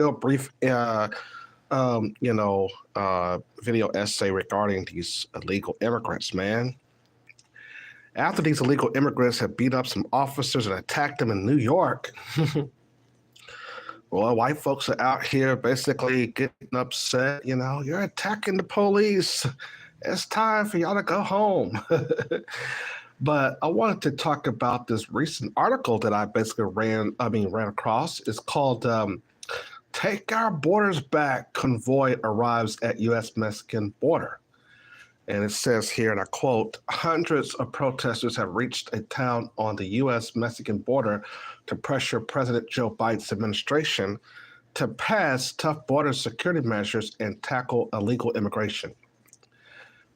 real brief, video essay regarding these illegal immigrants, man. After these illegal immigrants had beat up some officers and attacked them in New York, well, white folks are out here basically getting upset. You're attacking the police. It's time for y'all to go home. But I wanted to talk about this recent article that I basically ran across. It's called "Take Our Borders Back: Convoy Arrives at U.S.-Mexican Border." And it says here, and I quote, "Hundreds of protesters have reached a town on the U.S.-Mexican border to pressure President Joe Biden's administration to pass tough border security measures and tackle illegal immigration."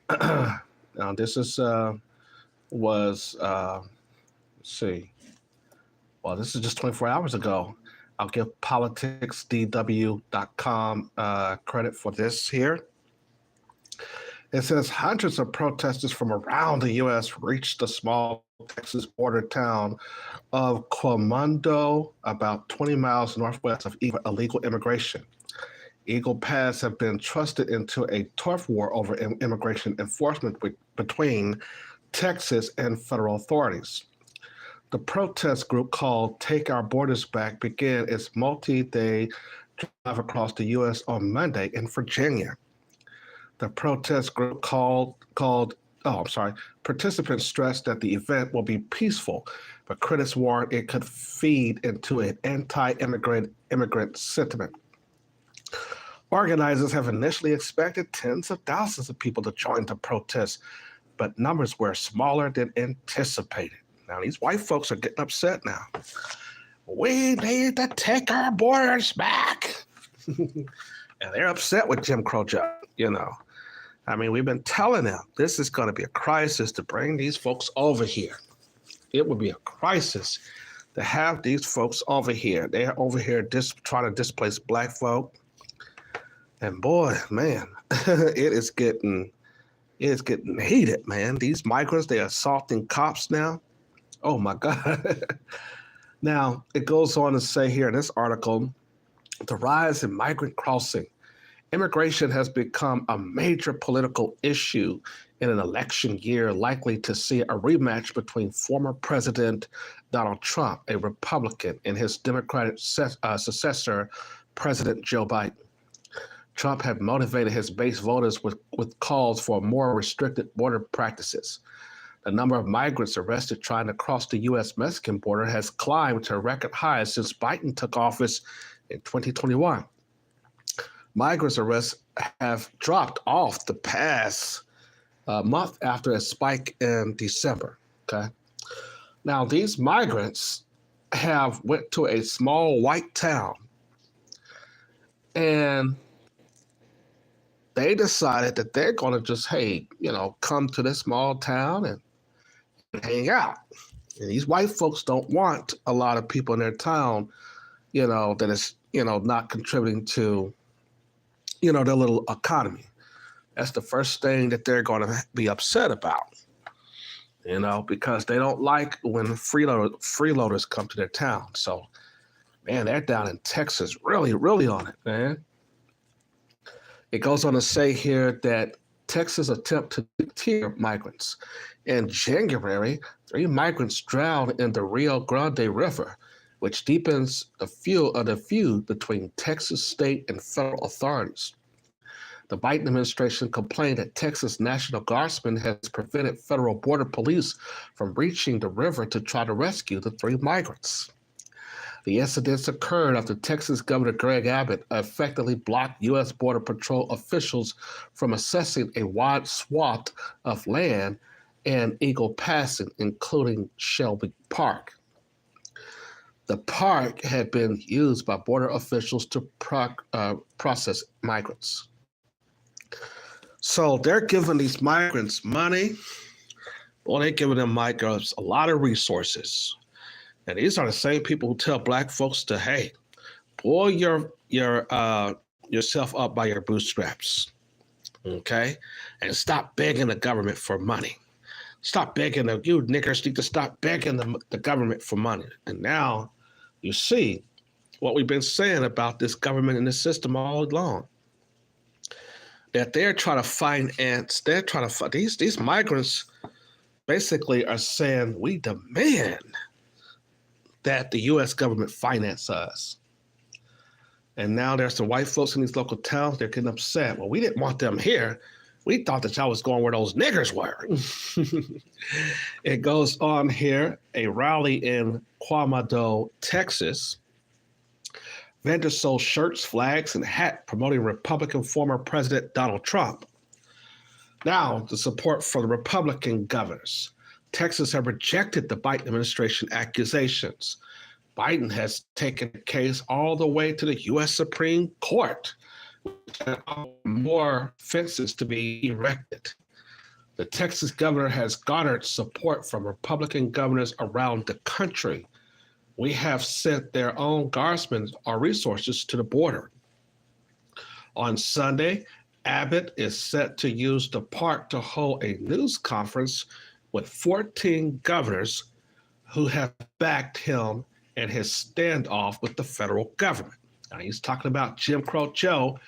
Now, this is let's see. Well, this is just 24 hours ago. I'll give politicsdw.com credit for this here. It says hundreds of protesters from around the U.S. reached the small Texas border town of Quemando, about 20 miles northwest of illegal immigration. Eagle Pass have been thrusted into a turf war over immigration enforcement between Texas and federal authorities. The protest group called Take Our Borders Back began its multi-day drive across the U.S. on Monday in Virginia. The protest group participants stressed that the event will be peaceful, but critics warned it could feed into an anti-immigrant sentiment. Organizers have initially expected tens of thousands of people to join the protest, but numbers were smaller than anticipated. Now, these white folks are getting upset now. We need to take our borders back. And they're upset with Jim Crow Joe, we've been telling them this is going to be a crisis to bring these folks over here. It would be a crisis to have these folks over here. They're over here trying to displace black folk. And boy, man, it is getting heated, man. These migrants, they're assaulting cops now. Oh my God. Now, it goes on to say here in this article, the rise in migrant crossing. Immigration has become a major political issue in an election year, likely to see a rematch between former President Donald Trump, a Republican, and his Democratic successor, President Joe Biden. Trump had motivated his base voters with calls for more restricted border practices. The number of migrants arrested trying to cross the U.S.-Mexican border has climbed to a record high since Biden took office in 2021. Migrants arrests have dropped off the past month after a spike in December. Okay. Now, these migrants have went to a small white town and they decided that they're going to just, come to this small town and hang out. And these white folks don't want a lot of people in their town, that is, not contributing to, their little economy. That's the first thing that they're going to be upset about, because they don't like when freeloaders come to their town. So, man, they're down in Texas really, really on it, man. It goes on to say here that Texas attempt to deter migrants. In January, 3 migrants drowned in the Rio Grande River, which deepens the feud between Texas state and federal authorities. The Biden administration complained that Texas National Guardsmen has prevented federal border police from reaching the river to try to rescue the 3 migrants. The incidents occurred after Texas Governor Greg Abbott effectively blocked U.S. Border Patrol officials from assessing a wide swath of land in Eagle Pass, including Shelby Park. The park had been used by border officials to process migrants. So they're giving these migrants money. Well, they're giving them migrants a lot of resources. And these are the same people who tell black folks to, hey, pull yourself up by your bootstraps, okay? And stop begging the government for money. Stop begging you niggers need to stop begging the government for money. And now you see what we've been saying about this government and this system all along. That they're trying to finance, these migrants basically are saying, we demand that the U.S. government finance us. And now there's some white folks in these local towns, they're getting upset. Well, we didn't want them here. We thought that y'all was going where those niggers were. It goes on here, a rally in Quamado, Texas. Vendors sold shirts, flags, and hats promoting Republican former President Donald Trump. Now, the support for the Republican governors. Texas have rejected the Biden administration accusations. Biden has taken the case all the way to the U.S. Supreme Court, and more fences to be erected. The Texas governor has garnered support from Republican governors around the country. We have sent their own guardsmen or resources to the border. On Sunday, Abbott is set to use the park to hold a news conference with 14 governors who have backed him and his standoff with the federal government. Now, he's talking about Jim Crow Joe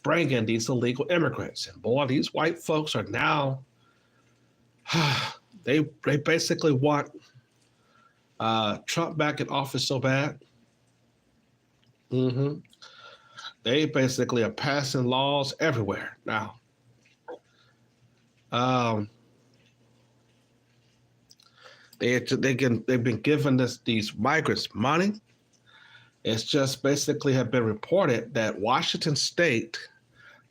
bringing these illegal immigrants. And boy, these white folks are now, they basically want Trump back in office so bad. They basically are passing laws everywhere now. They've been giving these migrants money. It's just basically have been reported that Washington State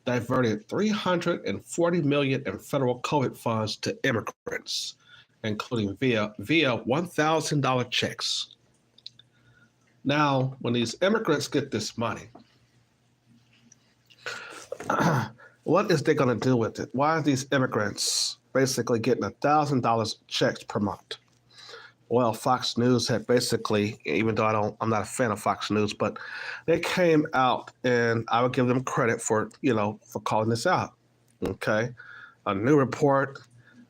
diverted $340 million in federal COVID funds to immigrants, including via $1,000 checks. Now, when these immigrants get this money, what is they going to do with it? Why are these immigrants basically getting $1,000 checks per month? Well, Fox News had basically, even though I'm not a fan of Fox News, but they came out, and I would give them credit for calling this out. Okay, a new report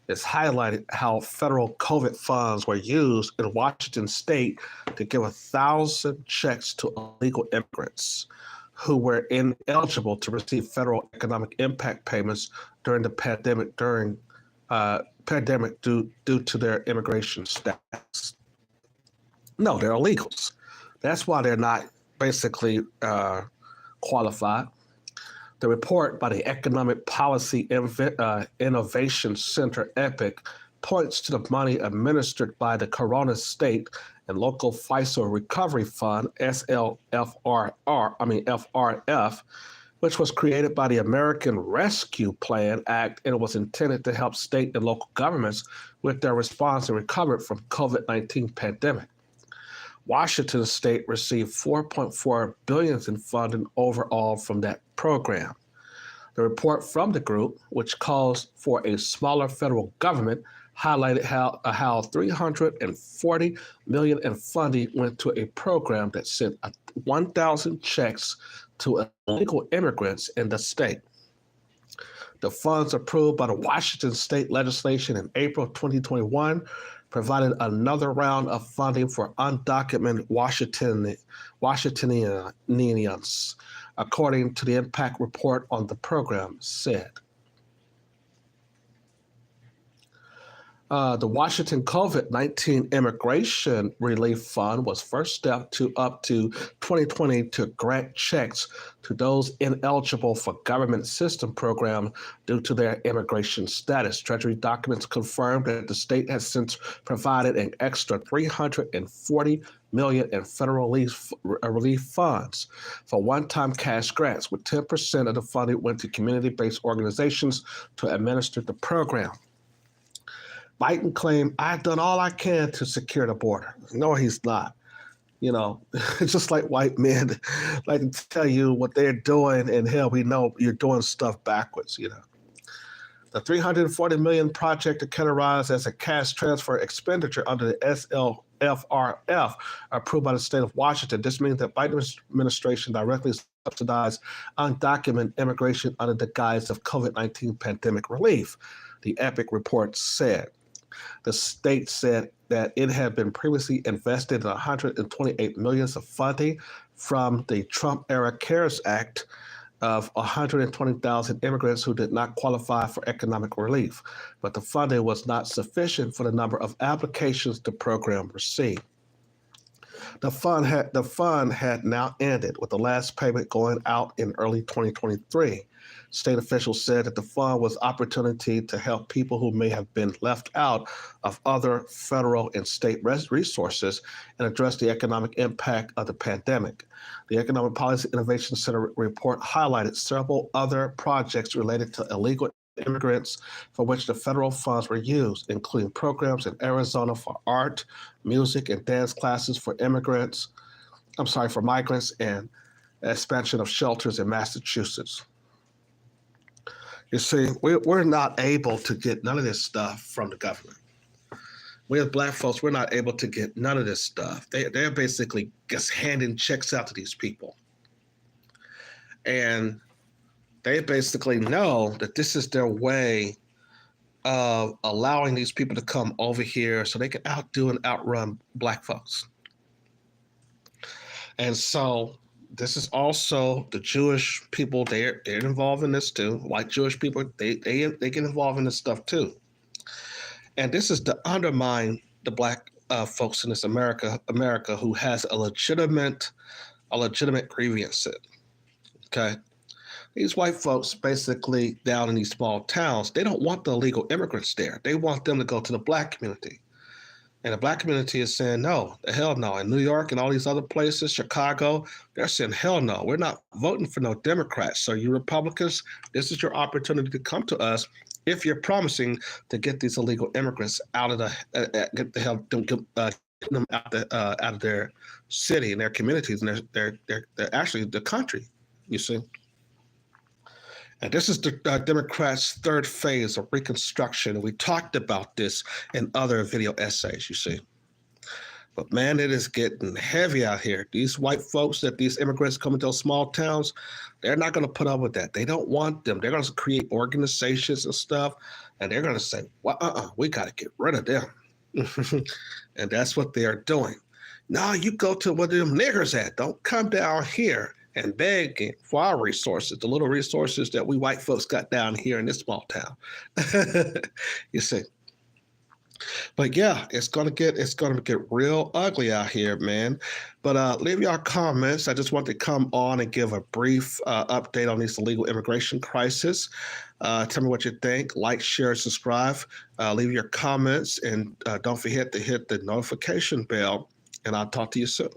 is highlighted how federal COVID funds were used in Washington State to give 1,000 checks to illegal immigrants who were ineligible to receive federal economic impact payments during the pandemic due to their immigration status. No, they're illegals. That's why they're not basically qualified. The report by the Economic Policy Innovation Center, EPIC, points to the money administered by the Corona State and Local FISA Recovery Fund, FRF, which was created by the American Rescue Plan Act, and it was intended to help state and local governments with their response and recovery from COVID-19 pandemic. Washington State received $4.4 billion in funding overall from that program. The report from the group, which calls for a smaller federal government, highlighted how $340 million in funding went to a program that sent 1,000 checks to illegal immigrants in the state. The funds approved by the Washington State Legislation in April 2021 provided another round of funding for undocumented Washingtonians, according to the impact report on the program said. The Washington COVID-19 Immigration Relief Fund was first step to up to 2020 to grant checks to those ineligible for government system program due to their immigration status. Treasury documents confirmed that the state has since provided an extra $340 million in federal relief funds for one-time cash grants, with 10% of the funding went to community-based organizations to administer the program. Biden claimed, I've done all I can to secure the border. No, he's not. It's just like white men like to tell you what they're doing, and hell, we know you're doing stuff backwards, The $340 million project is categorized as a cash transfer expenditure under the SLFRF approved by the state of Washington. This means that Biden administration directly subsidized undocumented immigration under the guise of COVID-19 pandemic relief, the EPIC report said. The state said that it had been previously invested in $128 million of funding from the Trump-era CARES Act of 120,000 immigrants who did not qualify for economic relief, but the funding was not sufficient for the number of applications the program received. The fund had now ended, with the last payment going out in early 2023. State officials said that the fund was opportunity to help people who may have been left out of other federal and state resources and address the economic impact of the pandemic. The Economic Policy Innovation Center report highlighted several other projects related to illegal immigrants for which the federal funds were used, including programs in Arizona for art, music, and dance classes for migrants, and expansion of shelters in Massachusetts. You see, we're not able to get none of this stuff from the government. We as Black folks, we're not able to get none of this stuff. They're basically just handing checks out to these people. And they basically know that this is their way of allowing these people to come over here so they can outdo and outrun Black folks. And so this is also the Jewish people. They're involved in this too. White Jewish people, they get involved in this stuff too. And this is to undermine the Black folks in this America who has a legitimate grievance. Okay. These white folks basically down in these small towns, they don't want the illegal immigrants there. They want them to go to the Black community. And the Black community is saying, no, the hell no. In New York and all these other places, Chicago, they're saying, hell no, we're not voting for no Democrats. So you Republicans, this is your opportunity to come to us if you're promising to get these illegal immigrants out of get them out of their city and their communities and they're actually the country, you see. And this is the Democrats' third phase of Reconstruction. We talked about this in other video essays, you see. But man, it is getting heavy out here. These white folks, that these immigrants come into those small towns, they're not going to put up with that. They don't want them. They're going to create organizations and stuff, and they're going to say, well, we got to get rid of them. And that's what they are doing. No, you go to where them niggers at. Don't come down here and begging for our resources, the little resources that we white folks got down here in this small town. You see. But yeah, it's gonna get real ugly out here, man. But leave your comments. I just want to come on and give a brief update on this illegal immigration crisis. Tell me what you think. Like, share, subscribe. Leave your comments, and don't forget to hit the notification bell. And I'll talk to you soon.